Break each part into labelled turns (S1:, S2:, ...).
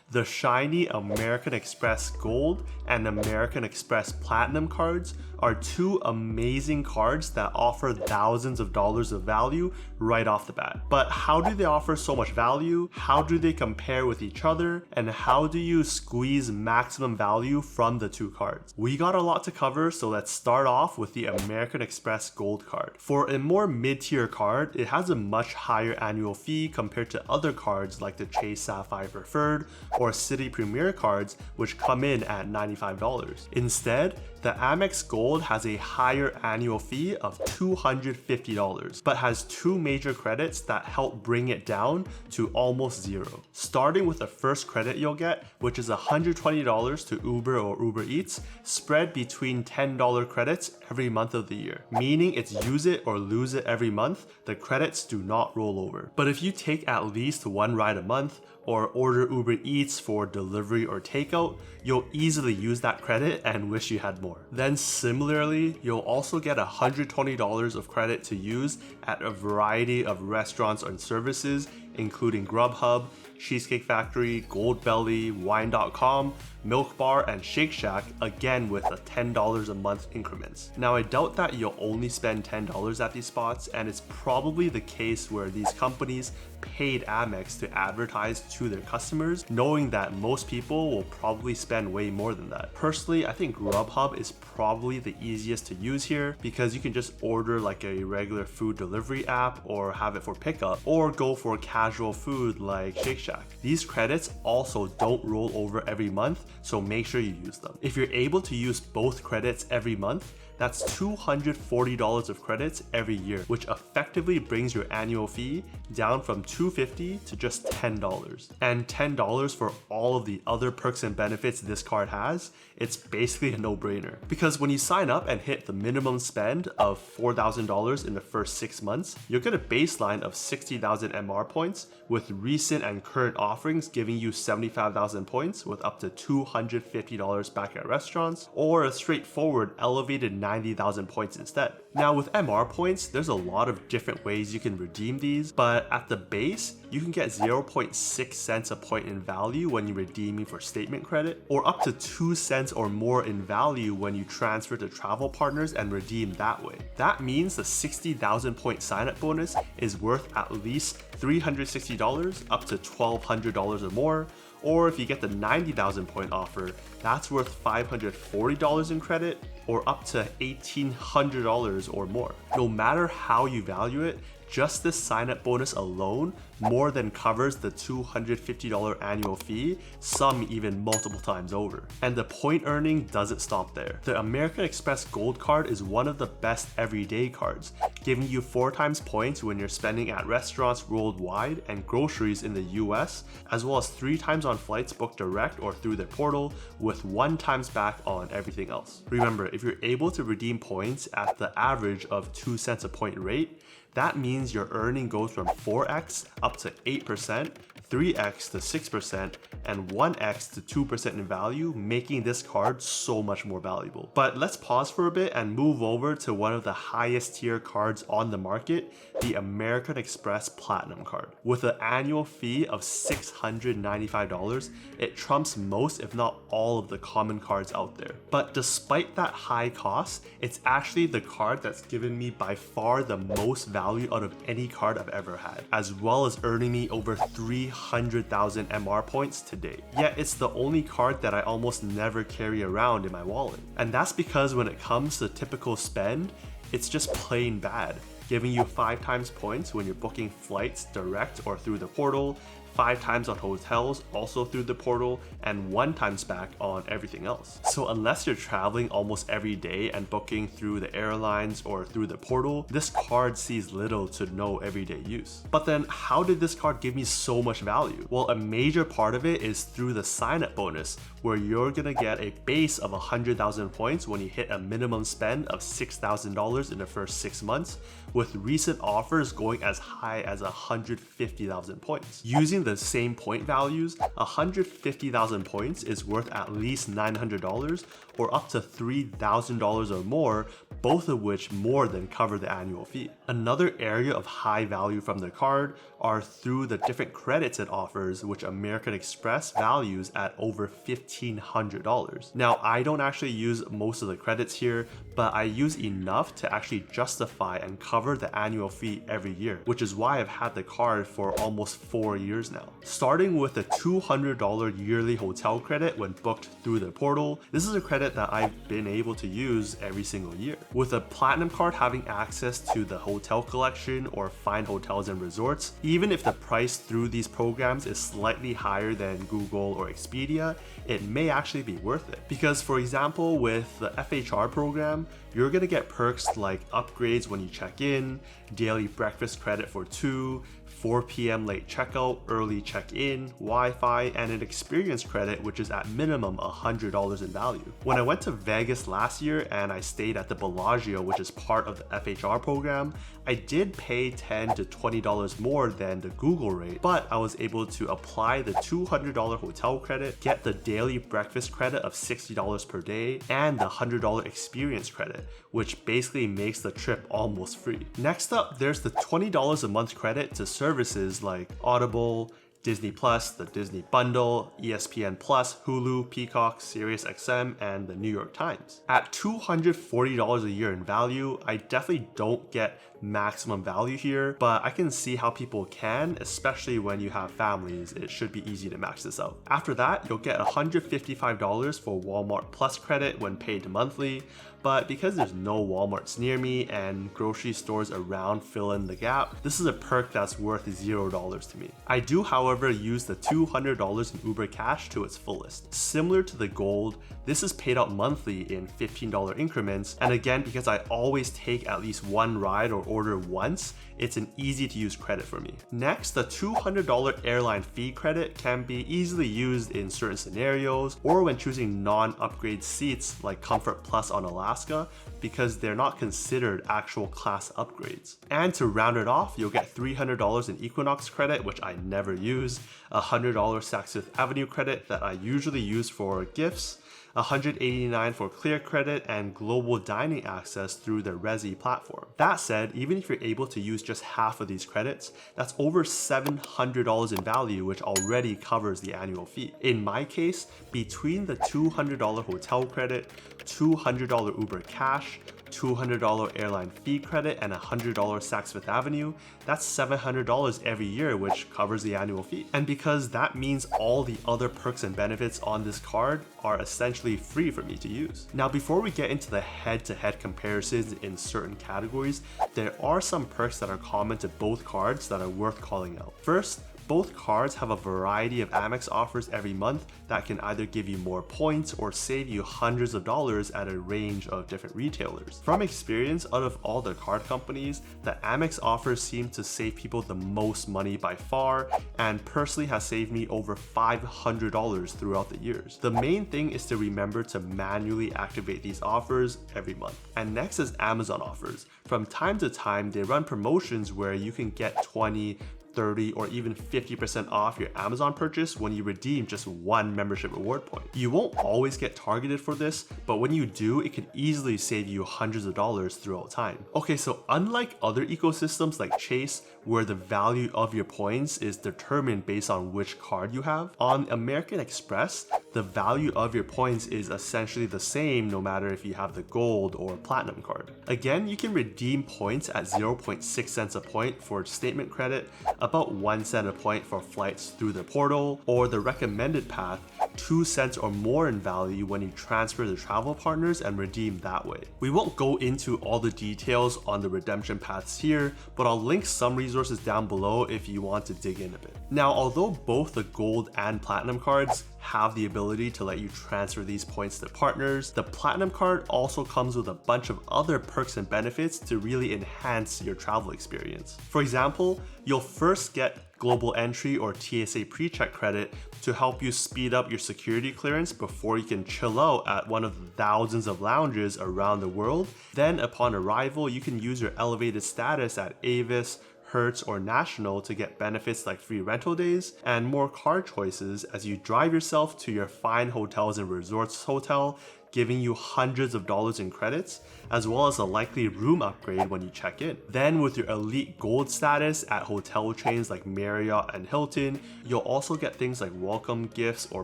S1: The shiny American Express Gold and American Express Platinum cards are two amazing cards that offer thousands of dollars of value right off the bat. But how do they offer so much value? How do they compare with each other? And how do you squeeze maximum value from the two cards? We got a lot to cover, so let's start off with the American Express Gold card. For a more mid-tier card, it has a much higher annual fee compared to other cards like the Chase Sapphire Preferred or City Premier cards, which come in at $95. Instead, the Amex Gold has a higher annual fee of $250, but has two major credits that help bring it down to almost zero. Starting with the first credit you'll get, which is $120 to Uber or Uber Eats, spread between $10 credits every month of the year, meaning it's use it or lose it every month. The credits do not roll over. But if you take at least one ride a month, or order Uber Eats for delivery or takeout, you'll easily use that credit and wish you had more. Then similarly, you'll also get $120 of credit to use at a variety of restaurants and services, including Grubhub, Cheesecake Factory, Goldbelly, Wine.com, Milk Bar, and Shake Shack, again with a $10 a month increments. Now I doubt that you'll only spend $10 at these spots, and it's probably the case where these companies paid Amex to advertise to their customers, knowing that most people will probably spend way more than that. Personally, I think Grubhub is probably the easiest to use here because you can just order like a regular food delivery app or have it for pickup, or go for casual food like Shake Shack. These credits also don't roll over every month, so make sure you use them. If you're able to use both credits every month, that's $240 of credits every year, which effectively brings your annual fee down from $250 to just $10. And $10 for all of the other perks and benefits this card has, it's basically a no-brainer. Because when you sign up and hit the minimum spend of $4,000 in the first 6 months, you'll get a baseline of 60,000 MR points, with recent and current offerings giving you 75,000 points with up to $250 back at restaurants, or a straightforward elevated 90,000 points instead. Now with MR points, there's a lot of different ways you can redeem these, but at the base, you can get 0.6 cents a point in value when you're redeeming for statement credit, or up to 2 cents or more in value when you transfer to travel partners and redeem that way. That means the 60,000 point sign-up bonus is worth at least $360 up to $1,200 or more, or if you get the 90,000 point offer, that's worth $540 in credit, or up to $1,800 or more. No matter how you value it, just this sign-up bonus alone more than covers the $250 annual fee, some even multiple times over. And the point earning doesn't stop there. The American Express Gold card is one of the best everyday cards, giving you 4 times points when you're spending at restaurants worldwide and groceries in the US, as well as 3 times on flights booked direct or through their portal, with 1 times back on everything else. Remember, if you're able to redeem points at the average of 2 cents a point rate, that means your earning goes from 4x up to 8%, 3x to 6%, and 1x to 2% in value, making this card so much more valuable. But let's pause for a bit and move over to one of the highest tier cards on the market, the American Express Platinum card. With an annual fee of $695, it trumps most, if not all, of the common cards out there. But despite that high cost, it's actually the card that's given me by far the most value out of any card I've ever had, as well as earning me over 300,000 MR points to date. Yet it's the only card that I almost never carry around in my wallet. And that's because when it comes to typical spend, it's just plain bad, giving you 5 times points when you're booking flights direct or through the portal, 5 times on hotels, also through the portal, and 1 times back on everything else. So unless you're traveling almost every day and booking through the airlines or through the portal, this card sees little to no everyday use. But then how did this card give me so much value? Well, a major part of it is through the sign-up bonus, where you're gonna get a base of 100,000 points when you hit a minimum spend of $6,000 in the first 6 months, with recent offers going as high as 150,000 points. Using the same point values, 150,000 points is worth at least $900 or up to $3,000 or more both of which more than cover the annual fee. Another area of high value from the card are through the different credits it offers, which American Express values at over $1,500. Now, I don't actually use most of the credits here, but I use enough to actually justify and cover the annual fee every year, which is why I've had the card for almost 4 years now. Starting with a $200 yearly hotel credit when booked through the portal, this is a credit that I've been able to use every single year. With a platinum card having access to the hotel collection or fine hotels and resorts, even if the price through these programs is slightly higher than Google or Expedia, it may actually be worth it. Because for example, with the FHR program, you're gonna get perks like upgrades when you check in, daily breakfast credit for 2, 4 p.m. late checkout, early check-in, Wi-Fi, and an experience credit, which is at minimum $100 in value. When I went to Vegas last year and I stayed at the Bellagio, which is part of the FHR program, I did pay $10 to $20 more than the Google rate, but I was able to apply the $200 hotel credit, get the daily breakfast credit of $60 per day, and the $100 experience credit, which basically makes the trip almost free. Next up, there's the $20 a month credit to services like Audible, Disney Plus, the Disney Bundle, ESPN Plus, Hulu, Peacock, SiriusXM, and the New York Times. At $240 a year in value, I definitely don't get maximum value here, but I can see how people can, especially when you have families. It should be easy to max this out. After that, you'll get $155 for Walmart Plus credit when paid monthly, but because there's no Walmarts near me and grocery stores around fill in the gap, this is a perk that's worth $0 to me. I do, however, use the $200 in Uber Cash to its fullest. Similar to the Gold, this is paid out monthly in $15 increments, and again, because I always take at least one ride or order once, it's an easy to use credit for me. Next, the $200 airline fee credit can be easily used in certain scenarios or when choosing non-upgrade seats like Comfort Plus on Alaska, because they're not considered actual class upgrades. And to round it off, you'll get $300 in Equinox credit, which I never use, $100 Saks Fifth Avenue credit that I usually use for gifts, $189 for clear credit, and global dining access through the Resi platform. That said, even if you're able to use just half of these credits, that's over $700 in value, which already covers the annual fee. In my case, between the $200 hotel credit, $200 Uber Cash, $200 airline fee credit, and $100 Saks Fifth Avenue, that's $700 every year, which covers the annual fee. And because that means all the other perks and benefits on this card are essentially free for me to use. Now, before we get into the head-to-head comparisons in certain categories, there are some perks that are common to both cards that are worth calling out. First, both cards have a variety of Amex offers every month that can either give you more points or save you hundreds of dollars at a range of different retailers. From experience, out of all the card companies, the Amex offers seem to save people the most money by far, and personally has saved me over $500 throughout the years. The main thing is to remember to manually activate these offers every month. And next is Amazon offers. From time to time, they run promotions where you can get 20, 30, or even 50% off your Amazon purchase when you redeem just one membership reward point. You won't always get targeted for this, but when you do, it can easily save you hundreds of dollars throughout time. Okay, so unlike other ecosystems like Chase, where the value of your points is determined based on which card you have, on American Express, the value of your points is essentially the same no matter if you have the Gold or Platinum card. Again, you can redeem points at 0.6 cents a point for statement credit, about 1 cent a point for flights through the portal, or the recommended path, 2 cents or more in value when you transfer to travel partners and redeem that way. We won't go into all the details on the redemption paths here, but I'll link some resources down below if you want to dig in a bit. Now, although both the Gold and Platinum cards have the ability to let you transfer these points to partners, the Platinum card also comes with a bunch of other perks and benefits to really enhance your travel experience. For example, you'll first get global entry or TSA pre-check credit to help you speed up your security clearance before you can chill out at one of the thousands of lounges around the world. Then upon arrival, you can use your elevated status at Avis, Hertz, or National to get benefits like free rental days and more car choices as you drive yourself to your fine hotels and resorts hotel giving you hundreds of dollars in credits, as well as a likely room upgrade when you check in. Then with your elite gold status at hotel chains like Marriott and Hilton, you'll also get things like welcome gifts or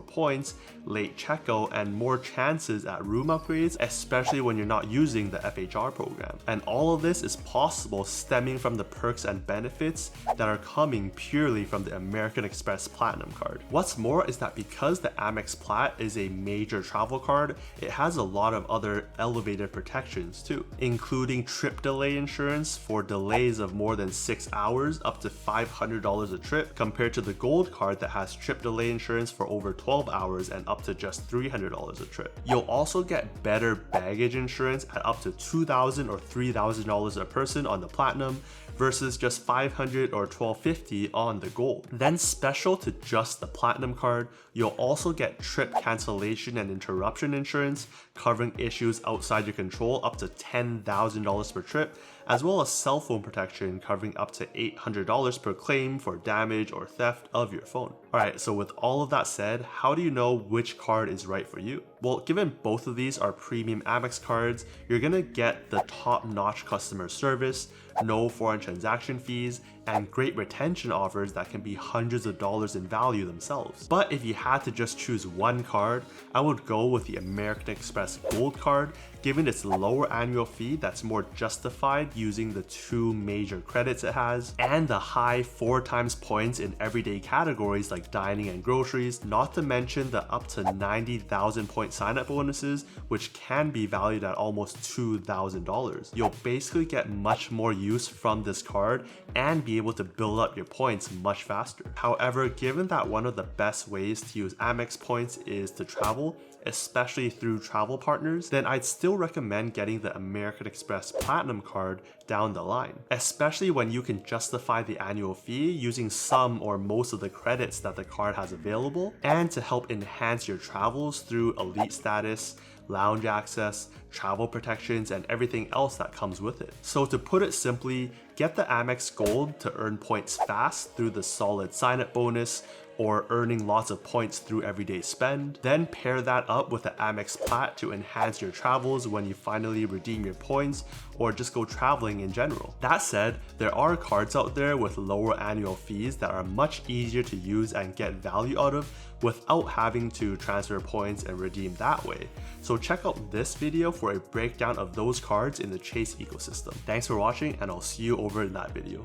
S1: points, late checkout, and more chances at room upgrades, especially when you're not using the FHR program. And all of this is possible stemming from the perks and benefits that are coming purely from the American Express Platinum card. What's more is that because the Amex Plat is a major travel card, it has a lot of other elevated protections too, including trip delay insurance for delays of more than 6 hours up to $500 a trip, compared to the gold card that has trip delay insurance for over 12 hours and up to just $300 a trip. You'll also get better baggage insurance at up to $2,000 or $3,000 a person on the Platinum versus just $500 or $1,250 on the gold. Then special to just the Platinum card, you'll also get trip cancellation and interruption insurance covering issues outside your control up to $10,000 per trip, as well as cell phone protection covering up to $800 per claim for damage or theft of your phone. Alright, so with all of that said, how do you know which card is right for you? Well, given both of these are premium Amex cards, you're gonna get the top-notch customer service, no foreign transaction fees, and great retention offers that can be hundreds of dollars in value themselves. But if you had to just choose one card, I would go with the American Express Gold card, given its lower annual fee that's more justified using the 2 major credits it has, and the high 4 times points in everyday categories like dining and groceries, not to mention the up to 90,000 point sign-up bonuses, which can be valued at almost $2,000. You'll basically get much more use from this card and be able to build up your points much faster. However, given that one of the best ways to use Amex points is to travel, especially through travel partners, then I'd still recommend getting the American Express Platinum card down the line, especially when you can justify the annual fee using some or most of the credits that the card has available, and to help enhance your travels through elite status, lounge access, travel protections, and everything else that comes with it. So to put it simply, get the Amex Gold to earn points fast through the solid sign-up bonus, or earning lots of points through everyday spend. Then pair that up with the Amex Plat to enhance your travels when you finally redeem your points or just go traveling in general. That said, there are cards out there with lower annual fees that are much easier to use and get value out of without having to transfer points and redeem that way. So check out this video for a breakdown of those cards in the Chase ecosystem. Thanks for watching, and I'll see you over in that video.